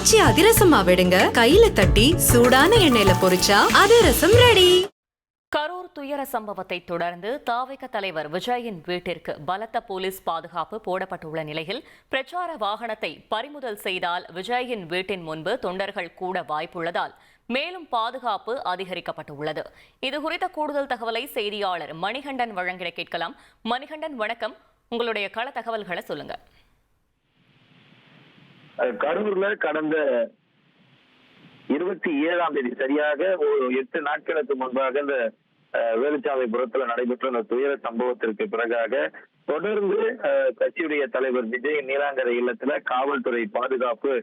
ஆச்சி அதிரசமா விடுங்க, கையில தட்டி சூடான எண்ணெயில பொரிச்சா அதிரசம் ரெடி. கரூர் துயர சம்பவத்தை தொடர்ந்து தாவேக தலைவர் விஜயின் வீட்டிற்கு பலத்த போலீஸ் பாதுகாப்பு போடப்பட்டுள்ள நிலையில் பிரச்சார வாகனத்தை பறிமுதல் செய்தால் விஜயின் வீட்டின் முன்பு தொண்டர்கள் கூட வாய்ப்புள்ளதால் மேலும் பாதுகாப்பு அதிகரிக்கப்பட்டுள்ளது. இதுகுறித்த கூடுதல் தகவலை செய்தியாளர் மணிகண்டன் வழங்கிட கேட்கலாம். மணிகண்டன், வணக்கம். உங்களுடைய கள தகவல்களை சொல்லுங்க. கரூர்ல கடந்த 27ஆம் தேதி சரியாக 8 நாட்களுக்கு முன்பாக இந்த வேலுச்சாமிபுரத்துல நடைபெற்ற இந்த துயர சம்பவத்திற்கு பிறகாக தொடர்ந்து கட்சியுடைய தலைவர் விஜய் நீலாங்கரை இல்லத்துல காவல்துறை பாதுகாப்பு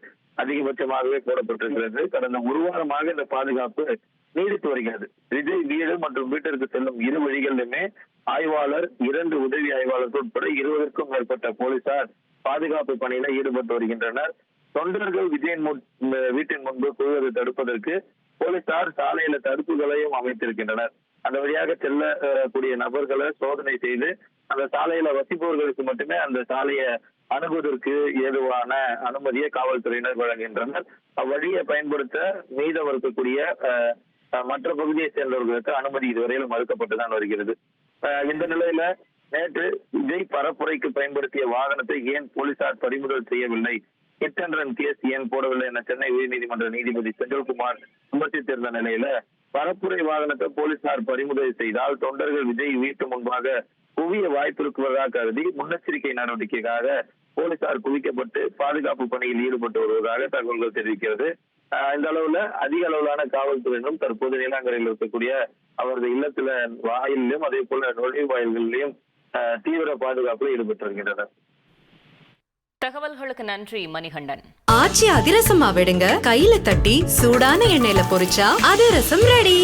அதிகபட்சமாகவே போடப்பட்டிருக்கிறது. கடந்த ஒரு வாரமாக இந்த பாதுகாப்பு நீடித்து வருகிறது. விஜய் வீடு மற்றும் வீட்டிற்கு செல்லும் இரு வழிகளிலுமே ஆய்வாளர், 2 உதவி ஆய்வாளர்கள் உட்பட 20க்கும் மேற்பட்ட போலீசார் பாதுகாப்பு பணியில ஈடுபட்டு வருகின்றனர். தொண்டர்கள் விஜயின் வீட்டின் முன்பு குழுவதை தடுப்பதற்கு போலீசார் சாலையில தடுப்புகளையும் அமைத்திருக்கின்றனர். அந்த வழியாக செல்லக்கூடிய நபர்களை சோதனை செய்து அந்த சாலையில வசிப்பவர்களுக்கு மட்டுமே அந்த சாலையை அணுகுவதற்கு ஏதுவான அனுமதியை காவல்துறையினர் வழங்குகின்றனர். அவ்வழியை பயன்படுத்த மீதம் இருக்கக்கூடிய மற்ற பகுதியை சேர்ந்தவர்களுக்கு அனுமதி இதுவரையிலும் மறுக்கப்பட்டுதான் வருகிறது. இந்த நிலையில நேற்று விஜய் பரப்புரைக்கு பயன்படுத்திய வாகனத்தை ஏன் போலீசார் பறிமுதல் செய்யவில்லை, ஹிட் அண்ட் ரன் கேஸ் ஏன் போடவில்லை என சென்னை உயர்நீதிமன்ற நீதிபதி செந்தில்குமார் விமர்சித்திருந்த நிலையில பரப்புரை வாகனத்தை போலீசார் பறிமுதல் செய்தால் தொண்டர்கள் விஜய் வீட்டு முன்பாக குவிய வாய்ப்பு இருப்பதாக கருதி முன்னெச்சரிக்கை நடவடிக்கைக்காக போலீசார் குவிக்கப்பட்டு பாதுகாப்பு பணியில் ஈடுபட்டு வருவதாக தகவல்கள் தெரிவிக்கிறது. இந்த அளவுல அதிக அளவிலான காவல்துறையினரும் தற்போது நீலாங்கரையில் இருக்கக்கூடிய அவரது இல்லத்துல வாயிலும் அதே போல நுழைவு வாயில்களிலும் தீவிர பாதுகாப்பில் ஈடுபட்டு வருகின்றனர். தகவல்களுக்கு நன்றி மணிகண்டன். ஆச்சி அதிரசமா விடுங்க, கையில தட்டி சூடான எண்ணெயில பொரிச்சா அதிரசம் ரெடி.